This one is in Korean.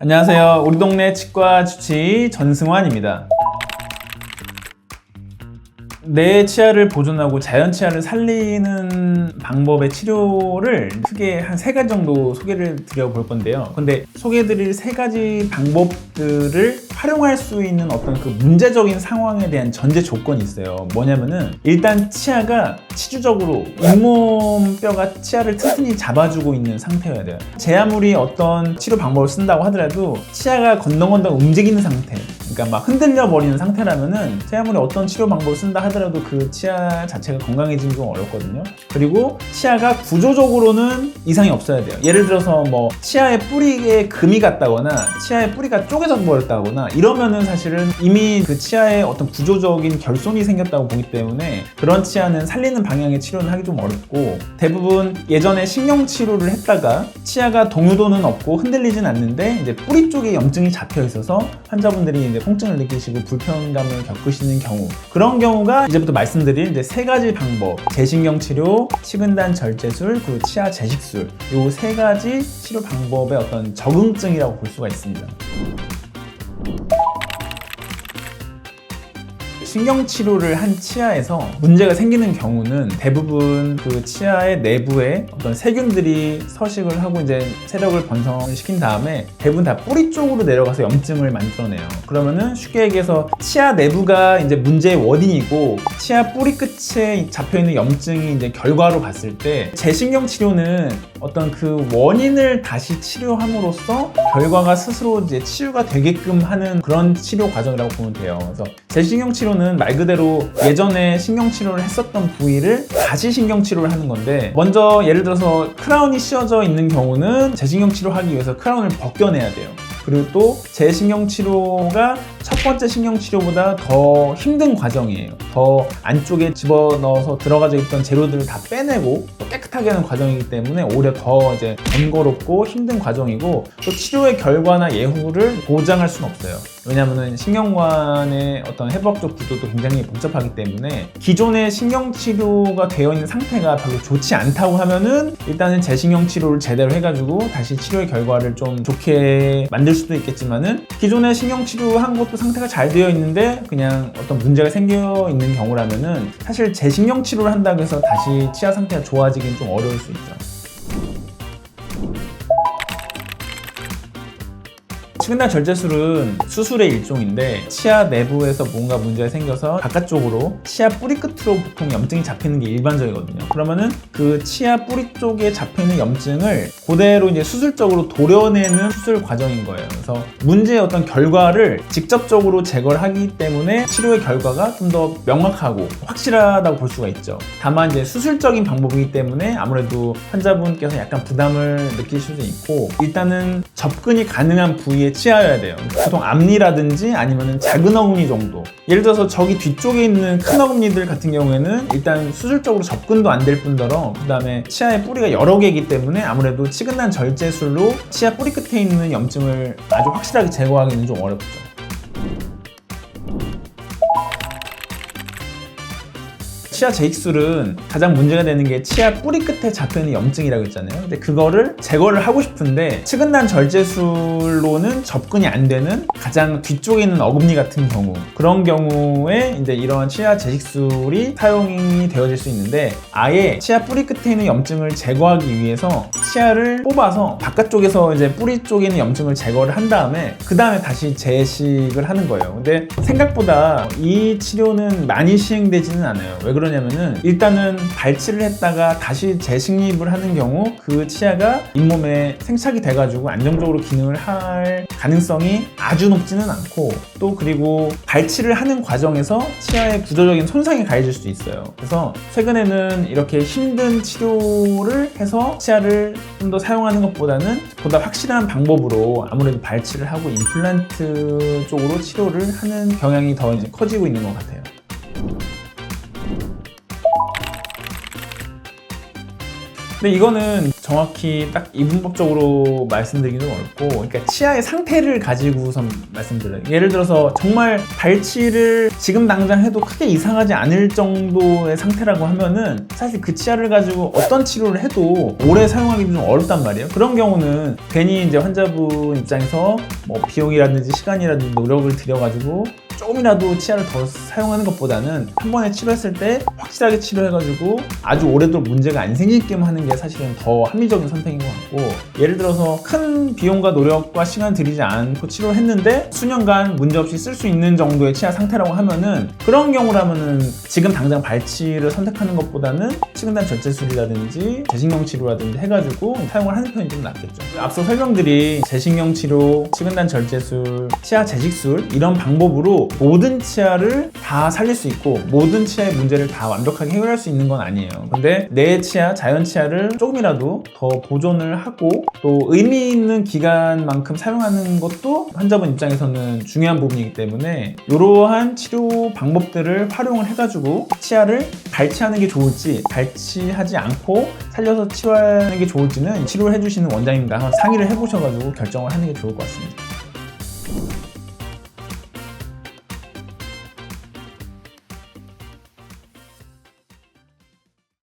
안녕하세요. 우리 동네 치과 주치의 전승환입니다. 내 치아를 보존하고 자연 치아를 살리는 방법의 치료를 크게 한 3가지 정도 소개를 드려볼 건데요. 근데 소개해드릴 3가지 방법들을 활용할 수 있는 어떤 그 문제적인 상황에 대한 전제 조건이 있어요. 뭐냐면은 일단 치아가 치주적으로 잇몸뼈가 치아를 튼튼히 잡아주고 있는 상태여야 돼요. 제 아무리 어떤 치료 방법을 쓴다고 하더라도 치아가 건덩건덩 움직이는 상태, 그러니까 막 흔들려 버리는 상태라면은 제 아무리 어떤 치료 방법을 쓴다 하더라도 그 치아 자체가 건강해지기 좀 어렵거든요. 그리고 치아가 구조적으로는 이상이 없어야 돼요. 예를 들어서 뭐 치아의 뿌리에 금이 갔다거나 치아의 뿌리가 쪼개져 버렸다거나 이러면은 사실은 이미 그 치아에 어떤 구조적인 결손이 생겼다고 보기 때문에 그런 치아는 살리는 방향의 치료는 하기 좀 어렵고, 대부분 예전에 신경 치료를 했다가 치아가 동요도는 없고 흔들리진 않는데 이제 뿌리 쪽에 염증이 잡혀 있어서 환자분들이 이제 통증을 느끼시고 불편감을 겪으시는 경우, 그런 경우가 이제부터 말씀드릴 이제 3가지 방법, 재신경 치료, 식은단 절제술, 그리고 치아 재식술, 이 3가지 치료 방법의 어떤 적응증이라고 볼 수가 있습니다. 신경치료를 한 치아에서 문제가 생기는 경우는 대부분 그 치아의 내부에 어떤 세균들이 서식을 하고 이제 세력을 번성을 시킨 다음에 대부분 다 뿌리 쪽으로 내려가서 염증을 만들어내요. 그러면은 쉽게 얘기해서 치아 내부가 이제 문제의 원인이고 치아 뿌리 끝에 잡혀있는 염증이 이제 결과로 봤을 때, 재신경치료는 어떤 그 원인을 다시 치료함으로써 결과가 스스로 이제 치유가 되게끔 하는 그런 치료 과정이라고 보면 돼요. 그래서 재신경치료는 말 그대로 예전에 신경치료를 했었던 부위를 다시 신경치료를 하는 건데, 먼저 예를 들어서 크라운이 씌워져 있는 경우는 재신경치료 하기 위해서 크라운을 벗겨내야 돼요. 그리고 또 재신경치료가 첫 번째 신경치료보다 더 힘든 과정이에요. 더 안쪽에 집어넣어서 들어가져 있던 재료들을 다 빼내고 또 깨끗하게 하는 과정이기 때문에 오히려 더 이제 번거롭고 힘든 과정이고, 또 치료의 결과나 예후를 보장할 수는 없어요. 왜냐하면 신경관의 어떤 해부학적 구조도 굉장히 복잡하기 때문에 기존의 신경치료가 되어 있는 상태가 별로 좋지 않다고 하면은 일단은 재신경치료를 제대로 해가지고 다시 치료의 결과를 좀 좋게 만들 수도 있겠지만은, 기존에 신경치료한 것도 상태가 잘 되어 있는데 그냥 어떤 문제가 생겨 있는 경우라면은 사실 재신경치료를 한다고 해서 다시 치아 상태가 좋아지긴 좀 어려울 수 있죠. 식은단 절제술은 수술의 일종인데, 치아 내부에서 뭔가 문제가 생겨서 바깥쪽으로 치아 뿌리 끝으로 보통 염증이 잡히는 게 일반적이거든요. 그러면은 그 치아 뿌리 쪽에 잡혀있는 염증을 그대로 이제 수술적으로 도려내는 수술 과정인 거예요. 그래서 문제의 어떤 결과를 직접적으로 제거를 하기 때문에 치료의 결과가 좀 더 명확하고 확실하다고 볼 수가 있죠. 다만 이제 수술적인 방법이기 때문에 아무래도 환자분께서 약간 부담을 느끼실 수도 있고, 일단은 접근이 가능한 부위에 치아여야 돼요. 보통 앞니라든지 아니면 작은 어금니 정도, 예를 들어서 저기 뒤쪽에 있는 큰 어금니들 같은 경우에는 일단 수술적으로 접근도 안 될 뿐더러 그 다음에 치아의 뿌리가 여러 개이기 때문에 아무래도 식은단 절제술로 치아 뿌리 끝에 있는 염증을 아주 확실하게 제거하기는 좀 어렵죠. 치아 재익술은 가장 문제가 되는 게 치아 뿌리 끝에 잡혀있는 염증이라고 했잖아요. 근데 그거를 제거를 하고 싶은데 식은단 절제술로는 접근이 안 되는 가장 뒤쪽에 있는 어금니 같은 경우, 그런 경우에 이제 이런 치아 재식술이 사용이 되어질 수 있는데, 아예 치아 뿌리 끝에 있는 염증을 제거하기 위해서 치아를 뽑아서 바깥쪽에서 이제 뿌리 쪽에 있는 염증을 제거를 한 다음에 그 다음에 다시 재식을 하는 거예요. 근데 생각보다 이 치료는 많이 시행되지는 않아요. 왜 그러냐면은 일단은 발치를 했다가 다시 재식립을 하는 경우 그 치아가 잇몸에 생착이 돼가지고 안정적으로 기능을 할 가능성이 아주 높지는 않고, 또 그리고 발치를 하는 과정에서 치아의 구조적인 손상이 가해질 수 있어요. 그래서 최근에는 이렇게 힘든 치료를 해서 치아를 좀 더 사용하는 것보다는 보다 확실한 방법으로 아무래도 발치를 하고 임플란트 쪽으로 치료를 하는 경향이 더 이제 커지고 있는 것 같아요. 근데 이거는 정확히 딱 이분법적으로 말씀드리기는 어렵고, 그러니까 치아의 상태를 가지고선 말씀드려요. 예를 들어서 정말 발치를 지금 당장 해도 크게 이상하지 않을 정도의 상태라고 하면은 사실 그 치아를 가지고 어떤 치료를 해도 오래 사용하기도 좀 어렵단 말이에요. 그런 경우는 괜히 이제 환자분 입장에서 뭐 비용이라든지 시간이라든지 노력을 들여가지고 조금이라도 치아를 더 사용하는 것보다는 한 번에 치료했을 때 확실하게 치료해가지고 아주 오래도록 문제가 안 생기게끔 하는 게 사실은 더 합리적인 선택인 것 같고, 예를 들어서 큰 비용과 노력과 시간 들이지 않고 치료를 했는데 수년간 문제없이 쓸 수 있는 정도의 치아 상태라고 하면은, 그런 경우라면은 지금 당장 발치를 선택하는 것보다는 치근단 절제술이라든지 재신경 치료라든지 해가지고 사용을 하는 편이 좀 낫겠죠. 앞서 설명드린 재신경 치료, 치근단 절제술, 치아 재직술 이런 방법으로 모든 치아를 다 살릴 수 있고 모든 치아의 문제를 다 완벽하게 해결할 수 있는 건 아니에요. 근데 내 치아, 자연 치아를 조금이라도 더 보존을 하고 또 의미 있는 기간만큼 사용하는 것도 환자분 입장에서는 중요한 부분이기 때문에 이러한 치료 방법들을 활용을 해가지고 치아를 발치하는 게 좋을지 발치하지 않고 살려서 치료하는 게 좋을지는 치료를 해주시는 원장님과 상의를 해보셔가지고 결정을 하는 게 좋을 것 같습니다.